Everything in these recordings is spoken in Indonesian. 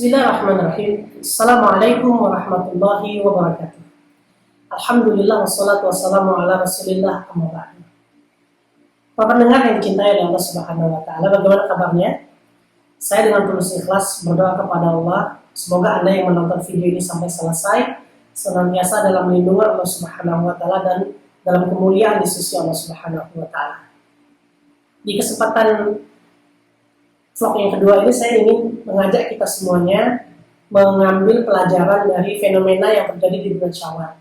Bismillahirrahmanirrahim. Assalamualaikum warahmatullahi wabarakatuh. Alhamdulillah wassalatu wassalamu ala Rasulillah amma ba'du. Para pendengar yang dicintai oleh Allah Subhanahu wa taala, bagaimana kabarnya? Saya dengan tulus ikhlas berdoa kepada Allah, semoga Anda yang menonton video ini sampai selesai senantiasa dalam lindungan Allah Subhanahu wa taala dan dalam kemuliaan di sisi Allah Subhanahu wa taala. Di kesempatan vlog yang kedua ini saya ingin mengajak kita semuanya mengambil pelajaran dari fenomena yang terjadi di bulan Syawal.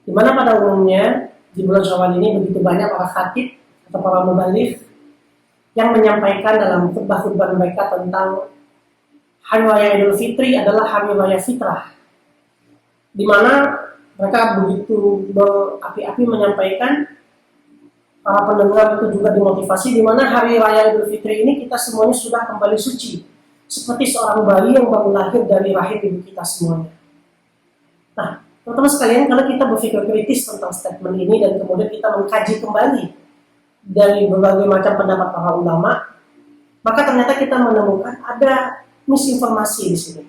Di mana pada umumnya di bulan Syawal ini begitu banyak para khatib atau para mubaligh yang menyampaikan dalam khutbah-khutbah mereka tentang hari raya Idul Fitri adalah hari raya fitrah. Di mana mereka begitu berapi-api menyampaikan, para pendengar itu juga dimotivasi, di mana hari raya Idul Fitri ini kita semuanya sudah kembali suci, seperti seorang bayi yang baru lahir dari rahim ibu kita semuanya. Nah, teman-teman sekalian, kalau kita berpikir kritis tentang statement ini dan kemudian kita mengkaji kembali dari berbagai macam pendapat para ulama, maka ternyata kita menemukan ada misinformasi di sini.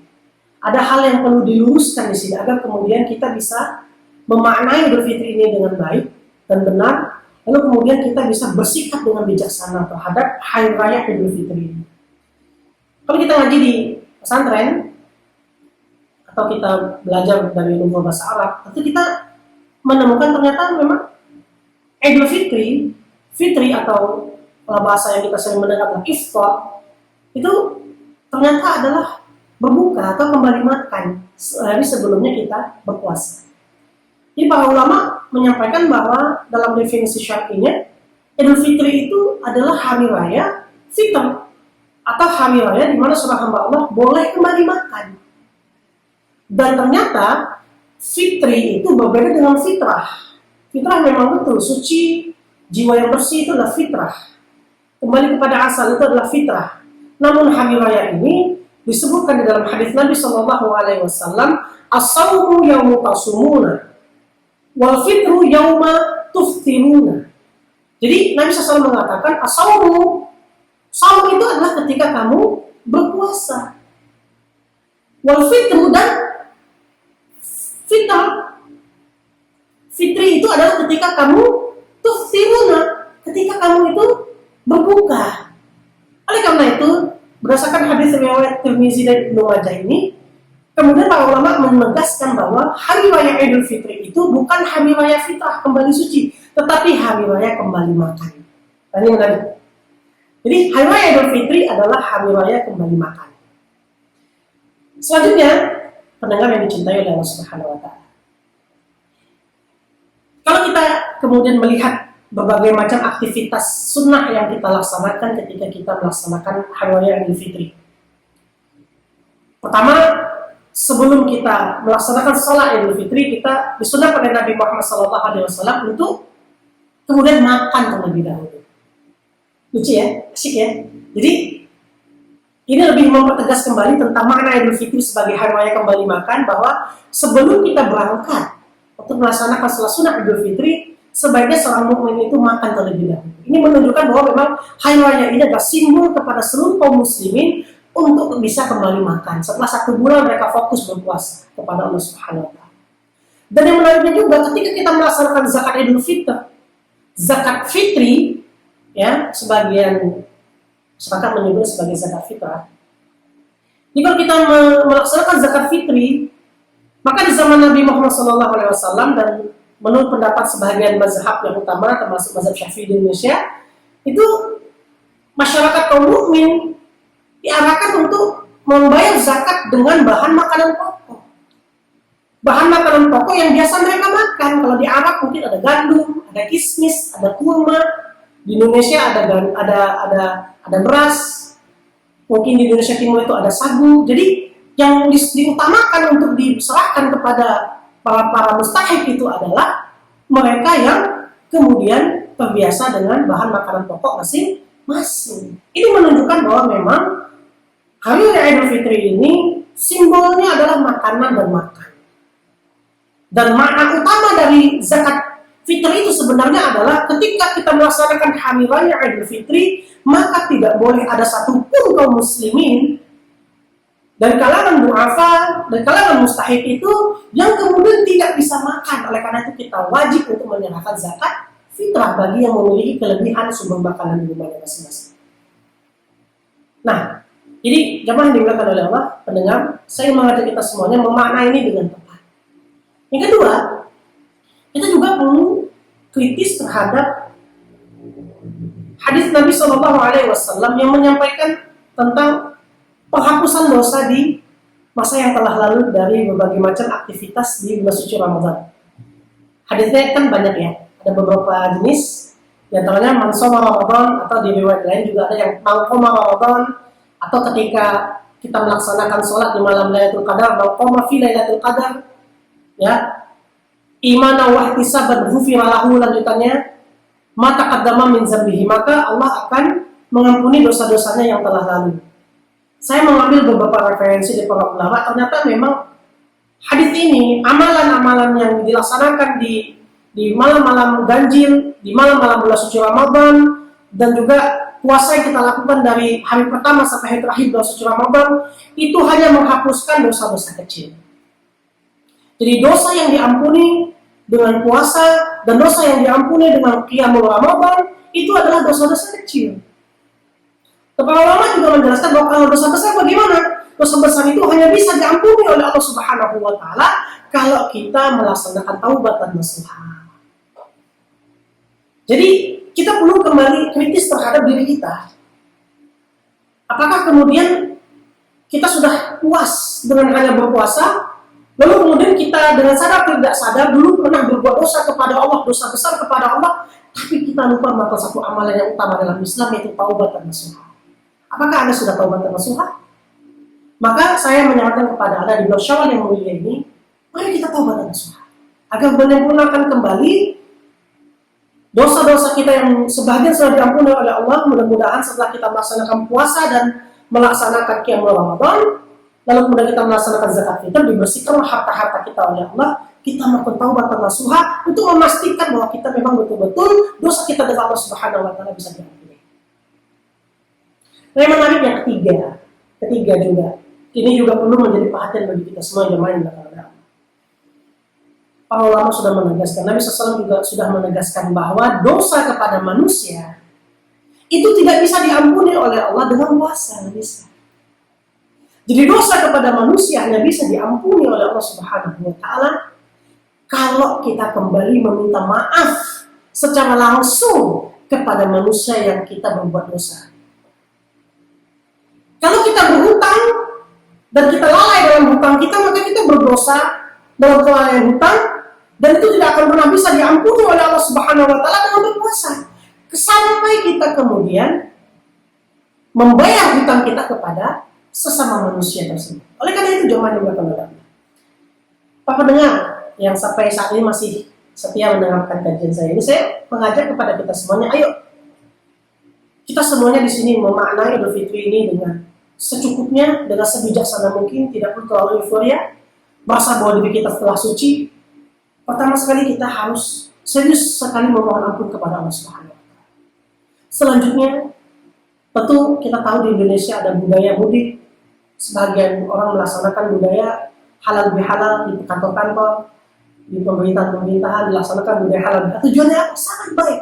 Ada hal yang perlu diluruskan di sini agar kemudian kita bisa memaknai Idul Fitri ini dengan baik dan benar. Lalu kemudian kita bisa bersikap dengan bijaksana terhadap hari raya Idul Fitri ini. Kalau kita ngaji di pesantren atau kita belajar dari ilmu bahasa Arab, tentu kita menemukan ternyata memang Idul Fitri atau bahasa yang kita sering mendengar adalah iftar, itu ternyata adalah berbuka atau kembali makan sehari sebelumnya kita berpuasa. Jadi para ulama menyampaikan bahwa dalam definisi syar'inya Idul Fitri itu adalah hari raya fitr atau hari raya di mana seorang hamba Allah boleh kembali makan. Dan ternyata fitri itu berbeda dengan fitrah. Fitrah memang betul suci, jiwa yang bersih itu adalah fitrah. Kembali kepada asal itu adalah fitrah. Namun hari raya ini disebutkan di dalam hadis Nabi SAW, as-sawmu yaumu tasumuna wal fitru yauma tuftiruna. Jadi Nabi SAW mengatakan as-sawmu, saum itu adalah ketika kamu berpuasa. Wal fitru dan fitri itu adalah ketika kamu tuftiruna, ketika kamu itu berbuka. Oleh karena itu, berdasarkan hadis riwayat Tirmizi dan Ibnu Majah ini, kemudian para ulama menegaskan bahwa hari raya Idul Fitri itu bukan hari raya fitrah kembali suci, tetapi hari raya kembali makan. Ini menarik. Jadi hari raya Idul Fitri adalah hari raya kembali makan. Selanjutnya, pendengar yang dicintai oleh Allah Subhanahu wa taala. Kalau kita kemudian melihat berbagai macam aktivitas sunnah yang kita laksanakan ketika kita melaksanakan hari raya Idul Fitri. Pertama, sebelum kita melaksanakan sholat Idul Fitri, kita disunahkan oleh Nabi Muhammad SAW untuk kemudian makan terlebih dahulu. Lucu ya, asik ya. Jadi ini lebih mempertegas kembali tentang makna Idul Fitri sebagai hari raya kembali makan, bahwa sebelum kita berangkat untuk melaksanakan sholat sunnah Idul Fitri, sebaiknya seorang mukmin itu makan terlebih dahulu. Ini menunjukkan bahwa memang hari raya ini adalah simbol kepada seluruh kaum muslimin untuk bisa kembali makan. Setelah 1 bulan mereka fokus berpuasa kepada Allah Subhanahu wa taala. Dan yang menariknya juga ketika kita melaksanakan zakat Idul Fitri, zakat fitri, ya, sebagian masyarakat menyebut sebagai zakat fitrah. Jika kita melaksanakan zakat fitri, maka di zaman Nabi Muhammad SAW dan menurut pendapat sebagian mazhab yang utama termasuk mazhab Syafi'i di Indonesia, itu masyarakat kaum mukmin diarahkan untuk membayar zakat dengan bahan makanan pokok. Bahan makanan pokok yang biasa mereka makan. Kalau di Arab mungkin ada gandum, ada kismis, ada kurma. Di Indonesia ada beras. Mungkin di Indonesia Timur itu ada sagu. Jadi yang diutamakan untuk diserahkan kepada para mustahik itu adalah mereka yang kemudian terbiasa dengan bahan makanan pokok masing-masing. Ini menunjukkan bahwa memang hari raya Idul Fitri ini simbolnya adalah makanan dan makan. Dan makna utama dari zakat fitri itu sebenarnya adalah ketika kita melaksanakan hari raya Idul Fitri, maka tidak boleh ada satupun kaum muslimin dari kalangan du'afa, dari kalangan mustahik itu yang kemudian tidak bisa makan. Oleh karena itu kita wajib untuk menyerahkan zakat fitrah bagi yang memiliki kelebihan sumber makanan di rumahnya masing-masing. Nah, jadi jamaah yang dimuliakan oleh Allah, pendengar, saya mengajak kita semuanya memaknai ini dengan tepat. Yang kedua, kita juga perlu kritis terhadap hadis Nabi SAW yang menyampaikan tentang penghapusan dosa di masa yang telah lalu dari berbagai macam aktivitas di bulan suci Ramadan. Hadisnya kan banyak ya, ada beberapa jenis, di antaranya man shoma Ramadan, atau di riwayat lain juga ada yang man qoma Ramadan, atau ketika kita melaksanakan sholat di malam Lailatul Qadar, man qoma fi Lailatul Qadar, ya, imana wa ihtisaban ghufira lahu, lanjutannya ma taqaddama min dzambihi, maka Allah akan mengampuni dosa-dosanya yang telah lalu. Saya mengambil beberapa referensi dari para ulama, ternyata memang hadis ini, amalan-amalan yang dilaksanakan di malam-malam ganjil, di malam-malam bulan suci Ramadan, dan juga puasa yang kita lakukan dari hari pertama sampai hari terakhir bulan suci Ramadan, itu hanya menghapuskan dosa-dosa kecil. Jadi dosa yang diampuni dengan puasa dan dosa yang diampuni dengan qiyamul Ramadan itu adalah dosa-dosa kecil. Para ulama juga menjelaskan bahwa kalau dosa besar bagaimana? Dosa besar itu hanya bisa diampuni oleh Allah Subhanahu wa Ta'ala kalau kita melaksanakan taubat dan nasuha. Jadi kita perlu kembali kritis terhadap diri kita. Apakah kemudian kita sudah puas dengan hanya berpuasa, lalu kemudian kita dengan sadar tidak sadar dulu pernah berbuat dosa kepada Allah, dosa besar kepada Allah, tapi kita lupa melakukan satu amalan yang utama dalam Islam, yaitu taubat dan nasuha. Apakah Anda sudah taubat dan nasuha? Maka saya menyarankan kepada Anda di bulan Syawal yang mulia ini, mari kita taubat dan nasuha, agar menyempurnakan kembali dosa-dosa kita yang sebagian sudah diampuni oleh Allah. Mudah-mudahan setelah kita melaksanakan puasa dan melaksanakan qiyamul Ramadan, lalu kemudian kita melaksanakan zakat fitr, dibersihkanlah harta-harta kita oleh Allah, kita melakukan taubat dan nasuha untuk memastikan bahwa kita memang betul-betul dosa kita dengan Allah Subhanahu wa Ta'ala bisa diampuni. Yang menarik yang ketiga juga, ini juga perlu menjadi perhatian bagi kita semua jemaah yang beragama. Para ulama sudah menegaskan, Nabi SAW juga sudah menegaskan bahwa dosa kepada manusia itu tidak bisa diampuni oleh Allah dengan puasa, tidak bisa. Jadi dosa kepada manusia hanya bisa diampuni oleh Allah Subhanahu wa Ta'ala kalau kita kembali meminta maaf secara langsung kepada manusia yang kita berbuat dosa. Kalau kita berhutang dan kita lalai dalam hutang kita, maka kita berdosa dalam kelalaian hutang, dan itu tidak akan pernah bisa diampuni oleh Allah Subhanahu wa Ta'ala dengan berpuasa. Sampai kita kemudian membayar hutang kita kepada sesama manusia tersebut. Oleh karena itu jemaah yang berkenan, Pak pendengar yang sampai saat ini masih setia mendengarkan kajian saya ini, saya mengajak kepada kita semuanya, ayo kita semuanya di sini memaknai Idul Fitri ini dengan secukupnya, dengan sebijaksana mungkin, tidak perlu terlalu euforia, merasa bahwa diri kita telah suci. Pertama sekali kita harus serius sekali memohon ampun kepada Allah Subhanahu wa Ta'ala. Selanjutnya, tentu kita tahu di Indonesia ada budaya mudik. Sebagian orang melaksanakan budaya halal bihalal di kantor-kantor, di pemerintahan-pemerintahan dilaksanakan budaya halal bihalal. Tujuannya sangat baik.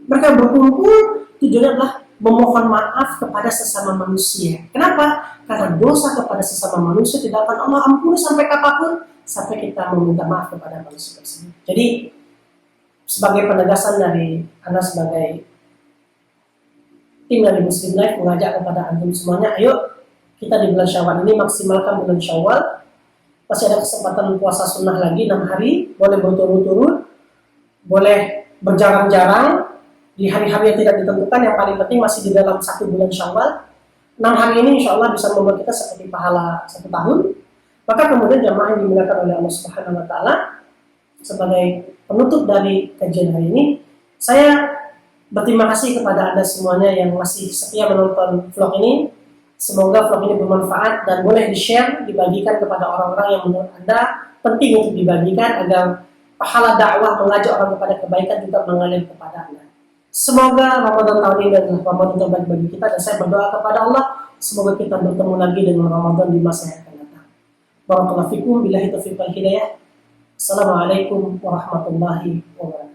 Mereka berkumpul, tujuannya adalah memohon maaf kepada sesama manusia. Kenapa? Karena dosa kepada sesama manusia tidak akan Allah ampuni sampai kapanpun, sampai kita meminta maaf kepada manusia tersebut. Jadi, sebagai penegasan dari Anda sebagai tim dari Muslim Life, mengajak kepada antum semuanya, ayo kita di bulan Syawal ini maksimalkan bulan Syawal. Masih ada kesempatan puasa sunnah lagi 6 hari, boleh berturut-turut, boleh berjarang-jarang di hari-hari yang tidak ditentukan. Yang paling penting masih di dalam 1 bulan Syawal. 6 hari ini insya Allah bisa membuat kita seperti pahala 1 tahun. Maka kemudian jamaah yang dimuliakan oleh Allah Subhanahu wa Ta'ala, sebagai penutup dari kajian hari ini, saya berterima kasih kepada Anda semuanya yang masih setia menonton vlog ini. Semoga vlog ini bermanfaat dan boleh di-share, dibagikan kepada orang-orang yang menurut Anda penting untuk dibagikan, agar pahala dakwah mengajak orang kepada kebaikan juga mengalir kepada Anda. Semoga Ramadan tahun ini adalah Ramadan terbaik bagi kita, dan saya berdoa kepada Allah semoga kita bertemu lagi dengan Ramadan di masa yang akan datang. Barakallahu fikum, billahi taufiq wal hidayah. Assalamualaikum warahmatullahi wabarakatuh.